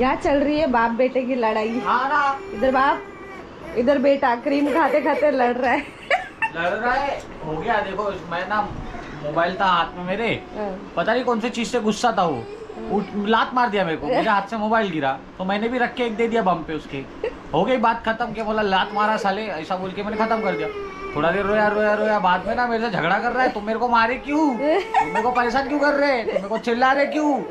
यहाँ चल रही है बाप बेटे की लड़ाई। इधर बाप, इधर बेटा क्रीम खाते खाते लड़ रहा है। लड़ रहा है हो गया। देखो मैं ना मोबाइल था हाथ में मेरे, पता नहीं कौन सी चीज से गुस्सा था वो लात मार दिया मेरे को, मेरे हाथ से मोबाइल गिरा तो मैंने भी रख के एक दे दिया बम पे उसके। हो गई बात खत्म। के बोला लात मारा साले, ऐसा बोल के मैंने खत्म कर दिया। थोड़ा देर रोया रोया रोया, बाद में ना मेरे से झगड़ा कर रहा है, तुम मेरे को मारे क्यों, तुम मेरे को परेशान क्यों कर रहे, तुम मेरे को चिल्ला रहे क्यों।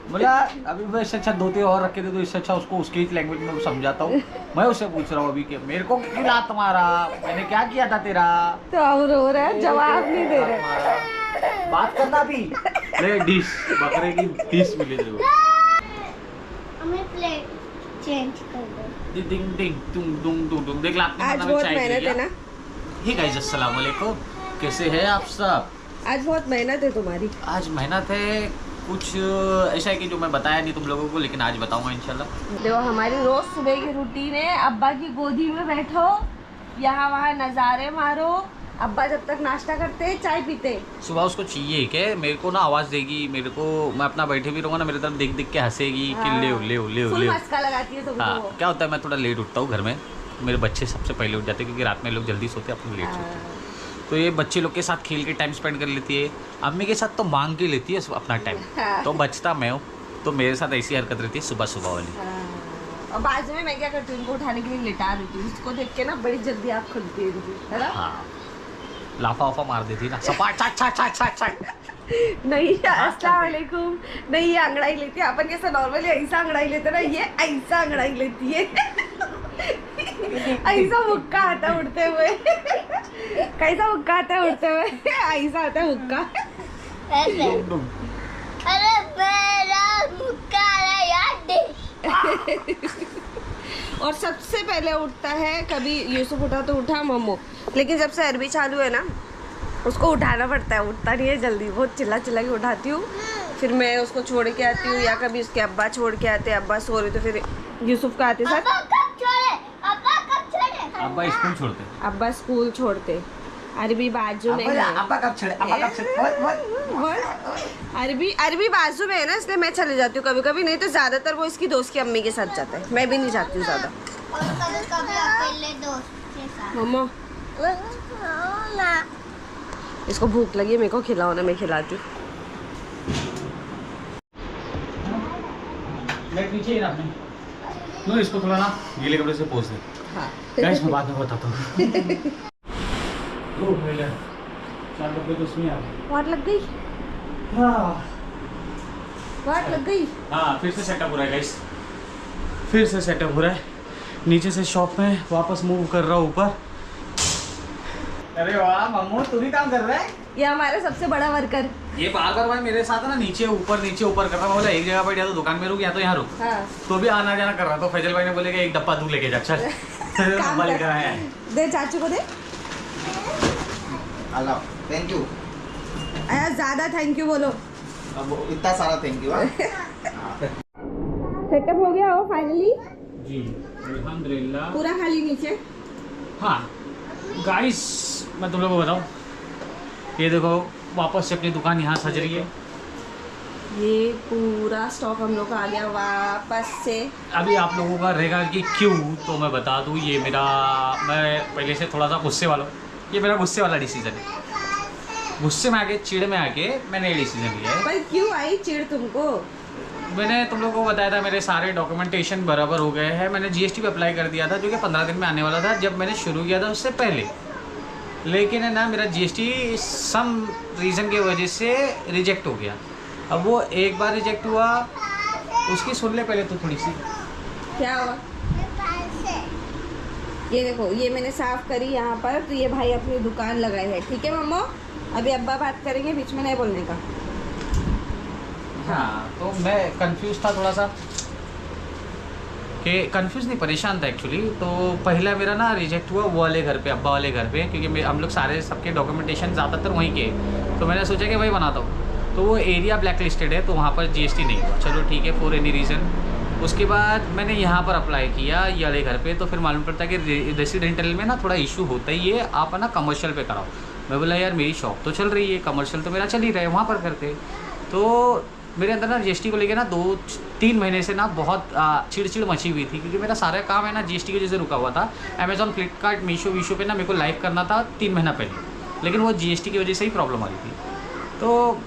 बोला अभी मैं इससे अच्छा 2-3 और रख के दे दो, इससे अच्छा उसको उसकी लैंग्वेज में समझाता हूँ। मैं उससे पूछ रहा हूँ अभी कि मेरे को क्यों लात मारा, मैंने क्या किया था तेरा। तो अब रो रहा है, जवाब नहीं दे रहे। बात करना भी। ले डिश बकरे की डिश मिली तेरे को। हमें प्लेट चेंज कर दो। डिंग डिंग दुंग दुंग दुंग दुंग। देख लात आज बहुत मेहनत है ना। हे गाइस अस्सलाम वालेकुम, कैसे हैं आप सब। आज बहुत मेहनत है तुम्हारी। आज मेहनत है, कुछ ऐसा है कि जो मैं बताया नहीं तुम लोगों को, लेकिन आज बताऊंगा इंशाल्लाह। देखो हमारी रोज सुबह की रूटीन है, अब्बा की गोदी में बैठो, यहाँ वहाँ नज़ारे मारो। अब्बा जब तक नाश्ता करते हैं चाय पीते। सुबह उसको चाहिए कि मेरे को ना आवाज़ देगी, मेरे को मैं अपना बैठे भी रहूँगा ना, मेरे तरफ देख देख के हंसेगी कि ले ले ले ले। मस्का लगाती है तुमको। हाँ क्या होता है, मैं थोड़ा लेट उठता हूँ घर में, मेरे बच्चे सबसे पहले उठ जाते हैं क्योंकि रात में लोग जल्दी सोते हैं, अपने लेट सोते हैं। तो ये बच्चे लोग के साथ खेल के टाइम स्पेंड कर लेती है। अम्मी के साथ तो मांग के लेती है अपना टाइम। तो बचता मैं हूँ, तो मेरे साथ ऐसी हरकत रहती है सुबह सुबह वाली। और बाजू में मैं क्या करती हूँ, उनको उठाने के लिए लिटा देती हूँ। उसको देख के ना बड़ी जल्दी आँख खुलती है इनकी, है ना। हाँ लाफा वाफा मार देती ना सपाट छाट छाट छाट छाट छाट। नहीं अस्सलाम वालेकुम। नहीं ये अंगड़ाई लेती है, अपन कैसा नॉर्मली ऐसा अंगड़ाई लेते ना, ये ऐसा अंगड़ाई लेती है। ऐसा मुक्का आता है उड़ते हुए। कैसा मुक्का आता है उड़ते हुए, ऐसा आता है मुक्का। ऐसे। अरे मेरा मुक्का याद। और सबसे पहले उठता है, कभी यूसुफ उठा तो उठा मम्मो, लेकिन जब से अरबी चालू है ना उसको उठाना पड़ता है, उठता नहीं है जल्दी। बहुत चिल्ला चिल्ला के उठाती हूँ, फिर मैं उसको छोड़ के आती हूँ, या कभी उसके अब्बा छोड़ के आते, अब्बा सो रहे तो फिर यूसुफ का आते साथ। अब्बा कब छोड़े? अब्बा स्कूल छोड़ते। अब्बा स्कूल छोड़ते। अरबी बाजू में है। अब्बा कब छोड़े, अब्बा कब छोड़े। अरबी बाजू में है ना, इसलिए मैं चले जाती हूँ कभी कभी, नहीं तो ज्यादातर वो इसकी दोस्त की अम्मी के साथ जाता है, मैं भी नहीं जाती हूँ ज्यादा। और कभी अकेले दोस्त के साथ। मम्मा इसको भूख लगी है, मेरे को खिलाओ ना, मैं खिलाती हूँ। नीचे ही रखना। लो इसको थोड़ा ना गीले कपड़े से पोंछ दे। हाँ गाइस मैं बाद में बताता हूँ। लो पहले 4 कपड़े तो उसमें आ गए। वाट लग गई, हाँ वाट लग गई। हाँ फिर से सेटअप हो रहा है गाइस, फिर से सेटअप हो रहा है। नीचे से शॉप में वापस मूव कर रहा हूँ ऊपर। अरे वाह मम्मू तू भी काम कर रहा है। ये हमारा सबसे बड़ा वर्कर। ये बार बार भाई मेरे साथ है ना नीचे ऊपर कर रहा। मैं बोला एक जगह पर या तो दुकान में रुक या तो यहाँ रुक। हाँ। तो भी आना जाना कर रहा। तो फैजल भाई ने बोले कि एक डब्बा तू लेके जा। चल डब्बा लेकर आया है। दे चाचू को दे। अल्लाह थैंक यू। ज्यादा थैंक यू बोलो। अब इतना सारा थैंक यू। सेटअप हो गया हो फाइनली जी अल्हम्दुलिल्लाह। पूरा खाली नीचे। हाँ गाइस मैं तुम लोगों को बताऊँ, ये देखो वापस से अपनी दुकान यहाँ सज रही है। ये पूरा स्टॉक हम लोग का आ गया वापस से। अभी आप लोगों का रहेगा कि क्यों, तो मैं बता दूँ ये मेरा, मैं पहले से थोड़ा सा गुस्से वाला हूँ। ये मेरा गुस्से वाला डिसीजन है। गुस्से में आके चिड़ में आके मैंने ये डिसीजन लिया है। पर क्यों आई चिड़ तुमको? मैंने तुम लोगों को बताया था मेरे सारे डॉक्यूमेंटेशन बराबर हो गए हैं। मैंने जीएसटी पे अप्लाई कर दिया था जो कि 15 दिन में आने वाला था जब मैंने शुरू किया था उससे पहले। लेकिन है ना मेरा जीएसटी सम रीज़न की वजह से रिजेक्ट हो गया। अब वो एक बार रिजेक्ट हुआ, उसकी सुन ले पहले तो थोड़ी सी। क्या हुआ? ये देखो ये मैंने साफ करी यहाँ पर, तो ये भाई अपनी दुकान लगाई है। ठीक है मम्मा, अभी अब्बा बात करेंगे, बीच में नहीं बोलने का। हाँ तो मैं कंफ्यूज था थोड़ा सा, कि कंफ्यूज नहीं परेशान था एक्चुअली। तो पहला मेरा ना रिजेक्ट हुआ वो वाले घर पे, अब्बा वाले घर पे, क्योंकि हम लोग सारे सबके डॉक्यूमेंटेशन ज़्यादातर वहीं के। तो मैंने सोचा कि वही बनाता हूँ। तो वो एरिया ब्लैक लिस्टेड है तो वहाँ पर जीएसटी नहीं हुआ। चलो ठीक है फॉर एनी रीज़न। उसके बाद मैंने यहाँ पर अप्लाई किया ये वाले घर पे, तो फिर मालूम पड़ता है कि रेसिडेंटल में ना थोड़ा इशू होता ही है, आप ना कमर्शियल पे कराओ। मैं बोला यार मेरी शॉप तो चल रही है, कमर्शियल तो मेरा चल ही रहा है, वहाँ पर करते। तो मेरे अंदर ना जीएसटी को लेके ना 2-3 महीने से ना बहुत चिड़चिड़ मची हुई थी, क्योंकि मेरा सारा काम है ना जीएसटी की वजह से रुका हुआ था। अमेजॉन, फ्लिपकार्ट, मीशो पे ना मेरे को लाइव करना था 3 महीना पहले, लेकिन वो जीएसटी की वजह से ही प्रॉब्लम आ रही थी। तो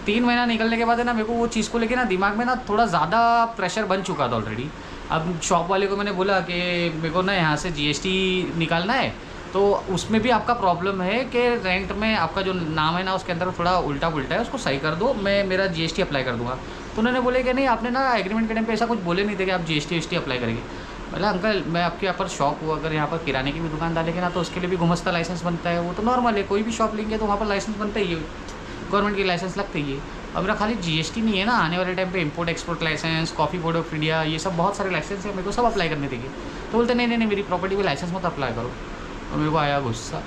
3 महीना निकलने के बाद है ना मेरे को वो चीज़ को लेके ना दिमाग में ना थोड़ा ज़्यादा प्रेशर बन चुका था ऑलरेडी। अब शॉप वाले को मैंने बोला कि मेरे को ना यहाँ से जीएसटी निकालना है, तो उसमें भी आपका प्रॉब्लम है कि रेंट में आपका जो नाम है ना उसके अंदर थोड़ा उल्टा पुल्टा है, उसको सही कर दो, मैं मेरा जीएसटी अप्लाई कर दूँगा। तो उन्होंने बोले कि नहीं, आपने ना एग्रीमेंट के टाइम पे ऐसा कुछ बोले नहीं थे कि आप जीएसटी अप्लाई करेंगे। बोला अंकल मैं आपके यहाँ पर शॉप हो, अगर यहाँ पर किराने की भी दुकान डालेंगे ना तो उसके लिए भी गुमस्ता लाइसेंस बनता है, वो तो नॉर्मल है, कोई भी शॉप लेंगे तो वहाँ पर लाइसेंस बनता ही है, गवर्नमेंट की लाइसेंस लगती ही है। अब मेरा खाली जीएसटी नहीं है ना, आने वाले टाइम पे import export licence, coffee board of India, ये सब बहुत सारे लाइसेंस है, मेरे को सब अप्लाई करने देंगे। तो बोलते नहीं मेरी प्रॉपर्टी पे लाइसेंस मत अप्लाई करो। और मेरे को आया गुस्सा,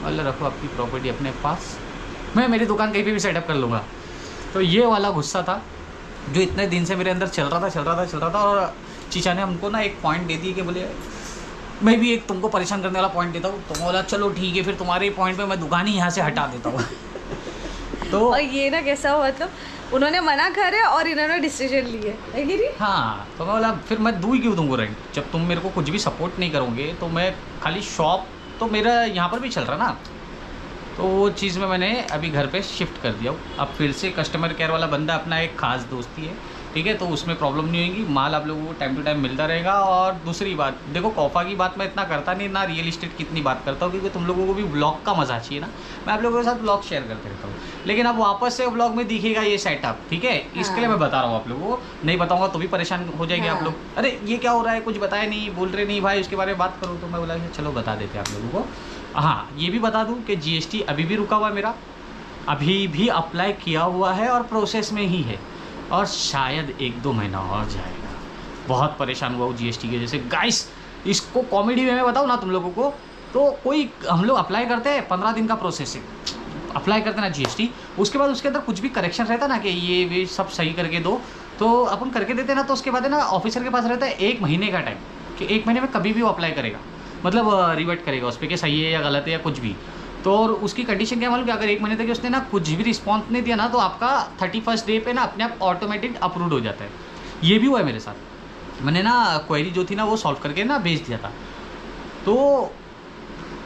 अल्लाह रखो आपकी प्रॉपर्टी अपने पास, मैं मेरी दुकान कहीं पे भी सेटअप कर लूँगा। तो ये वाला गुस्सा था जो इतने दिन से मेरे अंदर चल रहा था। और चीचा ने हमको ना एक पॉइंट दे दी कि बोले मैं भी एक तुमको परेशान करने वाला पॉइंट देता हूँ। तो बोला चलो ठीक है, फिर तुम्हारे पॉइंट पे मैं दुकान ही यहाँ से हटा देता हूँ। तो और ये ना कैसा हुआ, मतलब उन्होंने मना करे और इन्होंने डिसीजन लिए है कि नहीं। हाँ, तो मैं बोला फिर मैं दूँ ही क्यों तुमको रेंट, जब तुम मेरे को कुछ भी सपोर्ट नहीं करोगे तो मैं खाली शॉप तो मेरा यहाँ पर भी चल रहा ना। तो वो चीज़ में मैंने अभी घर पे शिफ्ट कर दिया हूँ। अब फिर से कस्टमर केयर वाला बंदा अपना एक खास दोस्ती है, ठीक है, तो उसमें प्रॉब्लम नहीं होगी, माल आप लोगों को टाइम टू टाइम मिलता रहेगा। और दूसरी बात देखो, कॉफ़ा की बात मैं इतना करता नहीं ना, रियल इस्टेट की इतनी बात करता हूँ, क्योंकि तुम लोगों को भी ब्लॉग का मजा चाहिए ना, मैं आप लोगों के साथ ब्लॉग शेयर करते रहता हूँ। लेकिन अब वापस से ब्लॉग में दिखेगा ये सेटअप, ठीक है, इसके लिए मैं बता रहा हूँ आप लोगों को, नहीं बताऊँगा तो भी परेशान हो जाएंगे आप लोग, अरे ये क्या हो रहा है, कुछ बताया नहीं, बोल रहे नहीं भाई उसके बारे में बात करो। तो मैं बोला चलो बता देते हैं आप लोगों को। हाँ, ये भी बता दूँ कि जीएसटी अभी भी रुका हुआ है मेरा, अभी भी अप्लाई किया हुआ है और प्रोसेस में ही है, और शायद 1-2 महीना और जाएगा। बहुत परेशान हुआ हूँ जीएसटी की वजह से गाइस। इसको कॉमेडी में मैं बताऊँ ना तुम लोगों को, तो कोई हम लोग अप्लाई करते हैं 15 दिन का प्रोसेस है, अप्लाई करते ना जीएसटी, उसके बाद उसके अंदर कुछ भी करेक्शन रहता ना कि ये वे सब सही करके दो, तो अपन करके देते ना, तो उसके बाद है ना ऑफिसर के पास रहता है 1 महीने का टाइम कि 1 महीने में कभी भी वो अप्लाई करेगा, मतलब रिवर्ट करेगा उस पर कि सही है या गलत है या कुछ भी। तो और उसकी कंडीशन क्या मालूम कि अगर 1 महीने तक उसने ना कुछ भी रिस्पॉन्स नहीं दिया ना, तो आपका 31st डे पे ना अपने आप ऑटोमेटिक अप्रूव हो जाता है। ये भी हुआ है मेरे साथ, मैंने ना क्वेरी जो थी ना वो सॉल्व करके ना भेज दिया था, तो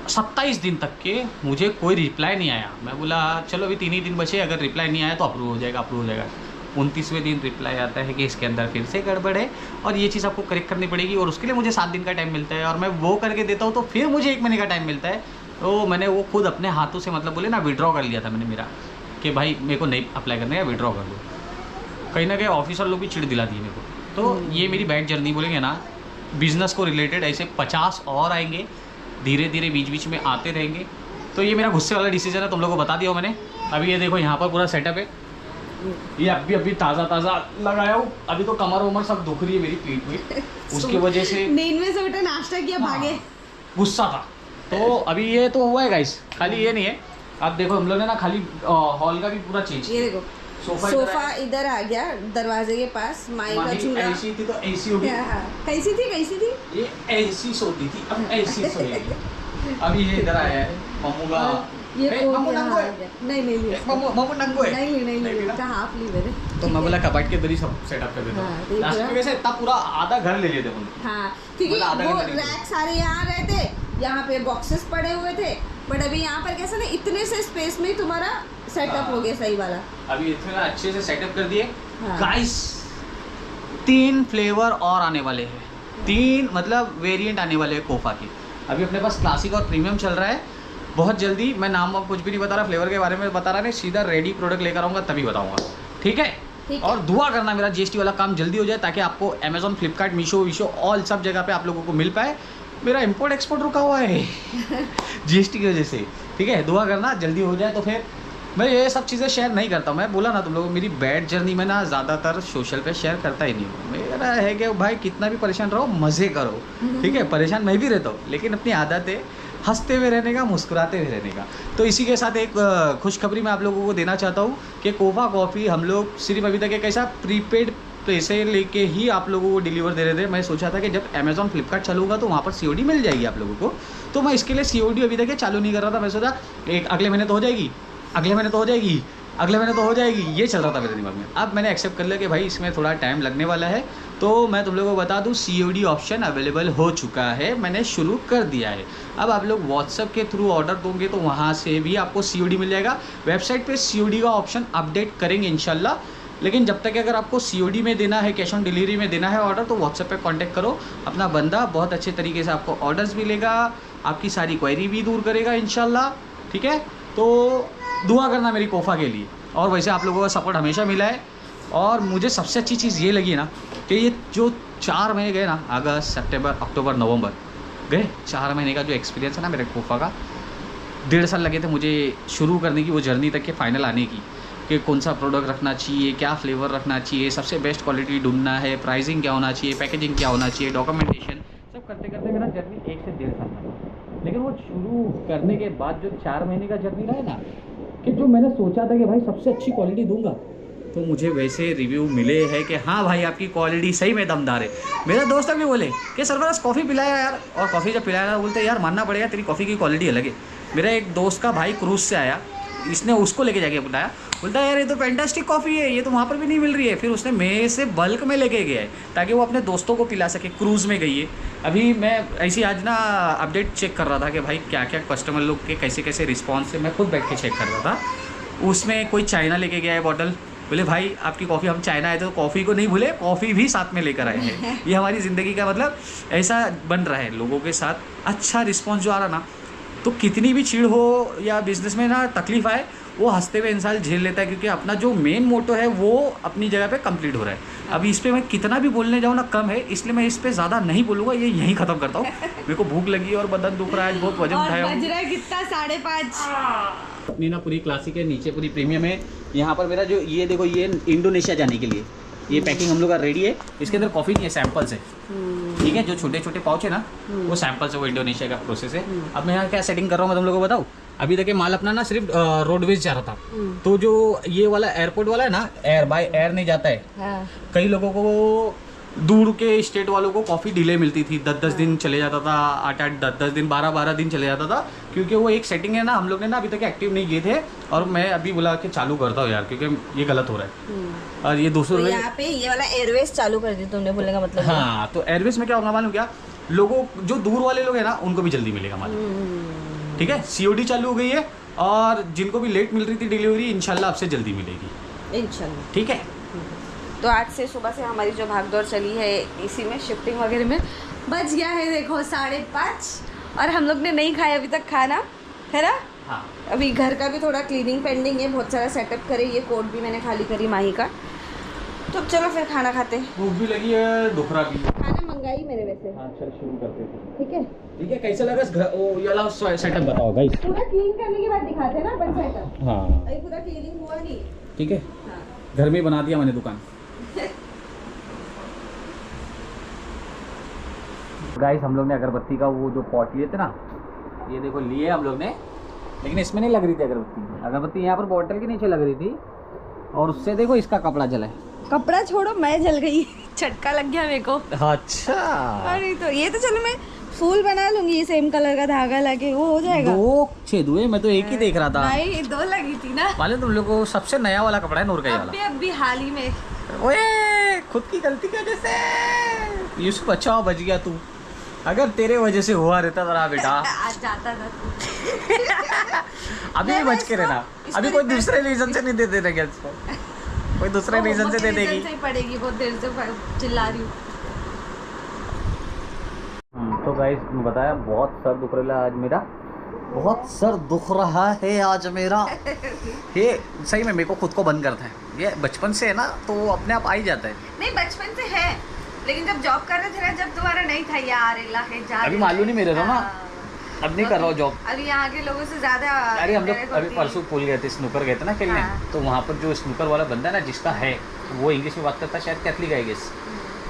27 दिन तक के मुझे कोई रिप्लाई नहीं आया। मैं बोला चलो अभी 3 ही दिन बचे, अगर रिप्लाई नहीं आया तो अप्रूव हो जाएगा। 29वें दिन रिप्लाई आता है कि इसके अंदर फिर से गड़बड़ है और ये चीज़ आपको करेक्ट करनी पड़ेगी, और उसके लिए मुझे 7 दिन का टाइम मिलता है, और मैं वो करके देता हूँ तो फिर मुझे 1 महीने का टाइम मिलता है। तो मैंने वो खुद अपने हाथों से मतलब बोले ना विड्रॉ कर लिया था मैंने मेरा, कि भाई मेरे को नहीं अप्लाई करने का, विड्रॉ कर दो। कहीं ना कहीं ऑफिसर लोग भी चिढ़ दिला दिए मेरे को। तो ये मेरी बैड जर्नी बोलेंगे ना, बिजनेस को रिलेटेड ऐसे 50 और आएंगे, धीरे धीरे बीच बीच में आते रहेंगे। तो ये मेरा गुस्से वाला डिसीजन है, तुम लोगों को बता दिया मैंने। अभी ये देखो यहाँ पर पूरा सेटअप है, ये अभी ताज़ा लगाया हूँ। अभी तो कमर उमर सब दुख रही है मेरी, पीठ में, उसकी वजह से नींद में से उठे, नाश्ता किया, भागे, गुस्सा था। तो अभी ये तो हुआ है गाइस, खाली ये नहीं है। आप देखो हम लोग ने ना खाली हॉल का भी पूरा चेंज, ये देखो सोफा इधर आ गया दरवाजे के पास, माई का चूल्हा, ऐसी थी तो ऐसी हो गई, कैसी थी ये ऐसी सोती थी, अब ऐसी सोएगी। अभी ये इधर आया है मम्मू का, ये मम्मू नंगो है, नहीं मम्मू नंगो है, नहीं हाफ ली मेरे। तो मैं बोला कबाट के अंदर ही सब सेटअप कर देता हूँ। लास्ट में कैसे इतना पूरा आधा घर ले लिए थे बोले। हाँ, क्योंकि वो रैक सारे यहाँ रहते, यहाँ पे बॉक्सेस पड़े हुए थे, बट अभी यहाँ पर कैसा ना इतने से स्पेस में तुम्हारा सेटअप हो गया सही वाला। अभी इतना अच्छे से सेटअप कर दिए हाँ। गाइस। 3 फ्लेवर और आने वाले हैं, 3 मतलब वेरिएंट आने वाले हैं कोफा के। अभी अपने पास क्लासिक और प्रीमियम चल रहा है, बहुत जल्दी। मैं नाम अब कुछ भी नहीं बता रहा, फ्लेवर के बारे में बता रहा नहीं, सीधा रेडी प्रोडक्ट लेकर आऊँगा तभी बताऊँगा, ठीक है। और दुआ करना मेरा जीएसटी वाला काम जल्दी हो जाए, ताकि आपको अमेजोन, फ्लिपकार्ट, मीशो ऑल सब जगह पे आप लोगों को मिल पाए। मेरा इंपोर्ट एक्सपोर्ट रुका हुआ है जीएसटी की वजह से, ठीक है। दुआ करना जल्दी हो जाए। तो फिर मैं ये सब चीज़ें शेयर नहीं करता हूँ, मैं बोला ना तुम लोगों को, मेरी बैड जर्नी में ना ज़्यादातर सोशल पे शेयर करता ही नहीं हूँ। मेरा है कि भाई कितना भी परेशान रहो, मज़े करो, ठीक है। परेशान मैं भी रहता हूँ, लेकिन अपनी आदत है हंसते हुए रहने का, मुस्कुराते हुए रहने का। तो इसी के साथ एक खुशखबरी मैं आप लोगों को देना चाहता हूँ कि कोफा कॉफ़ी हम लोग सिर्फ अभी तक एक ऐसा प्रीपेड पैसे लेके ही आप लोगों को डिलीवर दे रहे थे। मैं सोचा था कि जब अमेजॉन, फ्लिपकार्ट चलूँगा तो वहाँ पर COD मिल जाएगी आप लोगों को, तो मैं इसके लिए COD अभी तक चालू नहीं कर रहा था। मैं सोचा एक अगले महीने तो हो जाएगी, अगले महीने तो हो जाएगी, अगले महीने तो हो जाएगी, ये चल रहा था मेरे दिमाग में। अब मैंने एक्सेप्ट कर लिया कि भाई इसमें थोड़ा टाइम लगने वाला है। तो मैं तुम लोगों को बता दूं, COD ऑप्शन अवेलेबल हो चुका है, मैंने शुरू कर दिया है। अब आप लोग व्हाट्सएप के थ्रू ऑर्डर दोगे तो वहाँ से भी आपको COD मिल जाएगा। वेबसाइट पे COD का ऑप्शन अपडेट करेंगे इंशाल्लाह, लेकिन जब तक अगर आपको COD में देना है, कैश ऑन डिलीवरी में देना है ऑर्डर, तो व्हाट्सएप पे कांटेक्ट करो। अपना बंदा बहुत अच्छे तरीके से आपको ऑर्डर्स भी लेगा, आपकी सारी क्वेरी भी दूर करेगा इंशाल्लाह, ठीक है। तो दुआ करना मेरी कोफा के लिए। और वैसे आप लोगों का सपोर्ट हमेशा मिला है। और मुझे सबसे अच्छी चीज़ ये लगी ना कि ये जो 4 महीने गए ना, अगस्त, सितंबर, अक्टूबर, नवंबर गए, 4 महीने का जो एक्सपीरियंस है ना मेरे कोफा का, 1.5 साल लगे थे मुझे शुरू करने की, वो जर्नी तक के फाइनल आने की, कि कौन सा प्रोडक्ट रखना चाहिए, क्या फ्लेवर रखना चाहिए, सबसे बेस्ट क्वालिटी ढूंढना है, प्राइसिंग क्या होना चाहिए, पैकेजिंग क्या होना चाहिए, डॉक्यूमेंटेशन, सब करते करते मेरा जर्नी 1 से 1.5 साल लगा। लेकिन वो शुरू करने के बाद जो 4 महीने का जर्नी रहा है ना, कि जो मैंने सोचा था कि भाई सबसे अच्छी क्वालिटी दूंगा, तो मुझे वैसे रिव्यू मिले हैं कि हाँ भाई आपकी क्वालिटी सही में दमदार है। मेरे दोस्त भी बोले कि सरफराज कॉफ़ी पिलाया यार, और कॉफ़ी जब पिलाया बोलते यार मानना पड़ेगा तेरी कॉफ़ी की क्वालिटी अलग है। मेरा एक दोस्त का भाई क्रूज से आया, इसने उसको लेके जाके बुलाया, बोलता है यार ये तो फैंटास्टिक कॉफ़ी है, ये तो वहाँ पर भी नहीं मिल रही है। फिर उसने मेरे से बल्क में लेके गया है ताकि वो अपने दोस्तों को पिला सके, क्रूज़ में गई है। अभी मैं ऐसी आज ना अपडेट चेक कर रहा था कि भाई क्या क्या कस्टमर लोग के कैसे कैसे रिस्पॉन्स है, मैं खुद बैठ के चेक कर रहा था। उसमें कोई चाइना लेके गया है बॉटल, बोले भाई आपकी कॉफ़ी, हम चाइना आए तो कॉफ़ी को नहीं भूले, कॉफ़ी भी साथ में लेकर आए हैं। ये हमारी ज़िंदगी का मतलब ऐसा बन रहा है, लोगों के साथ अच्छा रिस्पॉन्स जो आ रहा ना, तो कितनी भी चीड़ हो या बिजनेस में ना तकलीफ आए, वो हंसते हुए इंसान झेल लेता है, क्योंकि अपना जो मेन मोटो है वो अपनी जगह पे कंप्लीट हो रहा है। अब इस पर मैं कितना भी बोलने जाऊँ ना कम है, इसलिए मैं इस पर ज़्यादा नहीं बोलूँगा, ये यहीं ख़त्म करता हूँ। मेरे को भूख लगी और बदन दुख रहा है, बहुत वजन उठाया हूँ। बज रहा है कितना, 5:30। अपनी ना पूरी क्लासिक है, नीचे पूरी प्रीमियम है। यहाँ पर मेरा जो ये देखो, ये इंडोनेशिया जाने के लिए ये पैकिंग हम लोग का रेडी है। इसके अंदर कॉफ़ी नहीं है, सैंपल्स है, ठीक है। जो छोटे छोटे पाउच है ना, वो सैंपल्स है, वो इंडोनेशिया का प्रोसेस है। अब मैं यहाँ क्या सेटिंग कर रहा हूँ मैं तुम लोगों को बताऊँ। अभी तक ये माल अपना ना सिर्फ रोडवेज जा रहा था, तो जो ये वाला एयरपोर्ट वाला है ना, एयर बाय एयर नहीं जाता है। हाँ। कई लोगों को दूर के स्टेट वालों को कॉफ़ी डिले मिलती थी, 10-10 दिन चले जाता था, 8-8, 10-10 दिन, 12-12 दिन चले जाता था, क्योंकि वो एक सेटिंग है ना, हम लोग ने ना अभी तक एक्टिव नहीं किए थे। और मैं अभी बोला कि चालू करता हूँ यार, क्योंकि ये गलत हो रहा है। और ये दूसरों तो यहाँ पे ये वाला एयरवेज चालू कर दी तुमने, बोलने का मतलब। हाँ, तो एयरवेज में क्या होगा मालूम क्या, लोगों जो दूर वाले लोग हैं ना, उनको भी जल्दी मिलेगा माल, ठीक है। COD चालू हो गई है, और जिनको भी लेट मिल रही थी डिलीवरी, इंशाल्लाह आपसे जल्दी मिलेगी इंशाल्लाह, ठीक है। तो आज से सुबह से हमारी जो भागदौड़ चली है इसी में, शिफ्टिंग वगैरह में, बज गया है देखो 5:30, और हम लोग ने नहीं खाया अभी तक खाना, है ना। हाँ, अभी घर का भी थोड़ा क्लीनिंग पेंडिंग है, बहुत सारा सेटअप करे, ये कोट भी मैंने खाली करी माही का। तो चलो फिर खाना खाते हैं। भूख भी लगी है, दुखरा भी। खाना मंगाई मेरे वैसे। हाँ चल शुरू करते हैं, ठीक है। ठीक है। कैसा लगा ये वाला सेटअप बताओ गाइस। पूरा क्लीन करने के बाद दिखाते हैं ना अपन सेटअप। हाँ अभी पूरा क्लीनिंग हुआ नहीं। ठीक है, हाँ। घर में बना दिया मैंने दुकान। गाइस हम लोग ने अगरबत्ती का वो जो पॉट लिए थे ना, ये देखो लिए हम लोग ने, लेकिन इसमें नहीं लग रही थी अगरबत्ती। अगरबत्ती यहाँ पर बॉटल के नीचे लग रही थी, और उससे देखो इसका कपड़ा जला है। कपड़ा छोड़ो, मैं जल गई, झटका लग गया मेरे को। अच्छा, अरे तो ये तो चलो मैं फूल बना लूंगी, सेम कलर का धागा लगे वो हो जाएगा। 2 छेद हुए, मैं तो एक ही देख रहा था। नहीं 2 लगी थी ना। मालूम तुम लोग को सबसे नया वाला कपड़ा है नूर का वाला। अभी हाल ही में। ओए खुद की गलती की वजह से यूसुफ अच्छा बच गया तू, अगर तेरे वजह से हुआ रहता तो बेटा आज जाता था। अभी भी बच के रहना, अभी कोई दूसरे रीजन से नहीं दे देगा क्या इसको, कोई दूसरे रीजन से दे देगी। पड़ेगी, बहुत देर से चिल्ला रही हूँ। तो गाइस बताया, बहुत सर दुख रहा है आज मेरा, बहुत सर दुख रहा है आज मेरा। ये सही में मेरे को खुद को बंद करता है, ये बचपन से है ना, तो वो अपने आप आ ही जाता है। नहीं बचपन से है, लेकिन जब जॉब कर रहे थे ना, जब तुम्हारा नहीं था यार, अभी मालूम नहीं मेरे ना, अब नहीं कर रहा हूँ जॉब। अभी यहाँ के लोगों से ज्यादा। अरे हम लोग अभी परसों पुल गए थे, स्नूकर गए थे ना खेलने। हाँ। तो वहाँ पर जो स्नूकर वाला बंदा है ना, जिसका है वो इंग्लिश में बात करता है, शायद कैथलिक है गेस।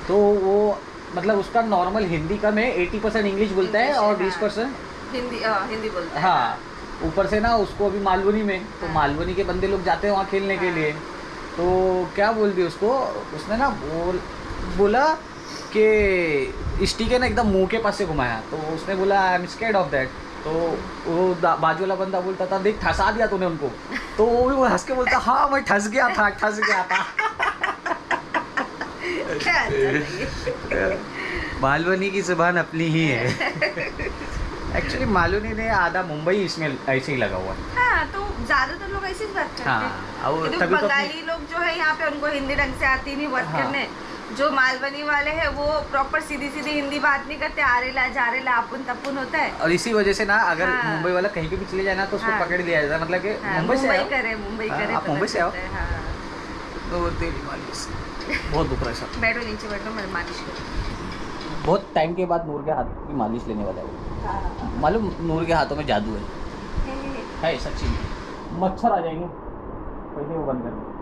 तो वो मतलब उसका नॉर्मल हिंदी का में 80% इंग्लिश बोलता है और 20% हिंदी बोलता है। हाँ, ऊपर से ना उसको अभी मालवनी में, तो मालवनी के बंदे लोग जाते हैं वहाँ खेलने के लिए। तो क्या बोल दिया उसको, उसने ना बोला कि स्टिक है ना एकदम मुंह के पास से घुमाया, तो उसने बोला I am scared of that. तो वो बाजू वाला बंदा बोलता था देख ठसा दिया तूने उनको, तो वो भी हंस के बोलता हाँ मैं ठस गया था। मालवनी की जुबान अपनी ही है। एक्चुअली मालवनी ने आधा मुंबई इसमें ऐसे ही लगा हुआ है। हाँ, तो ज्यादातर लोग ऐसे ही बात करते हैं। हाँ, और क्योंकि तभी तो बंगाली लोग जो है यहाँ पे उनको हिंदी ढंग से आती नहीं बात हाँ। करने। जो मालवनी वाले हैं वो प्रॉपर सीधी सीधी हिंदी बात नहीं करते, आरेला जारेला अपुन तपुन होता है। और इसी वजह से ना अगर हाँ। मुंबई वाला कहीं पे भी चले जाए ना तो उसको हाँ। पकड़ लिया जाता है, मतलब कि हाँ, मुंबई से आओ। मुंबई हाँ, करे आप पता मुंबई से आओ। चलता है, हाँ। तो तेरी मालिश बहुत दुख रहा है सब। बैठो नीचे बैठो, मैं मालिश करूँ। बहुत टाइम के बाद नूर के हाथ की मालिश लेने वाला है वो। मालूम नूर के हाथों में जादू है सच्ची। मच्छर आ जाएंगे, पहले वो बंद कर दो।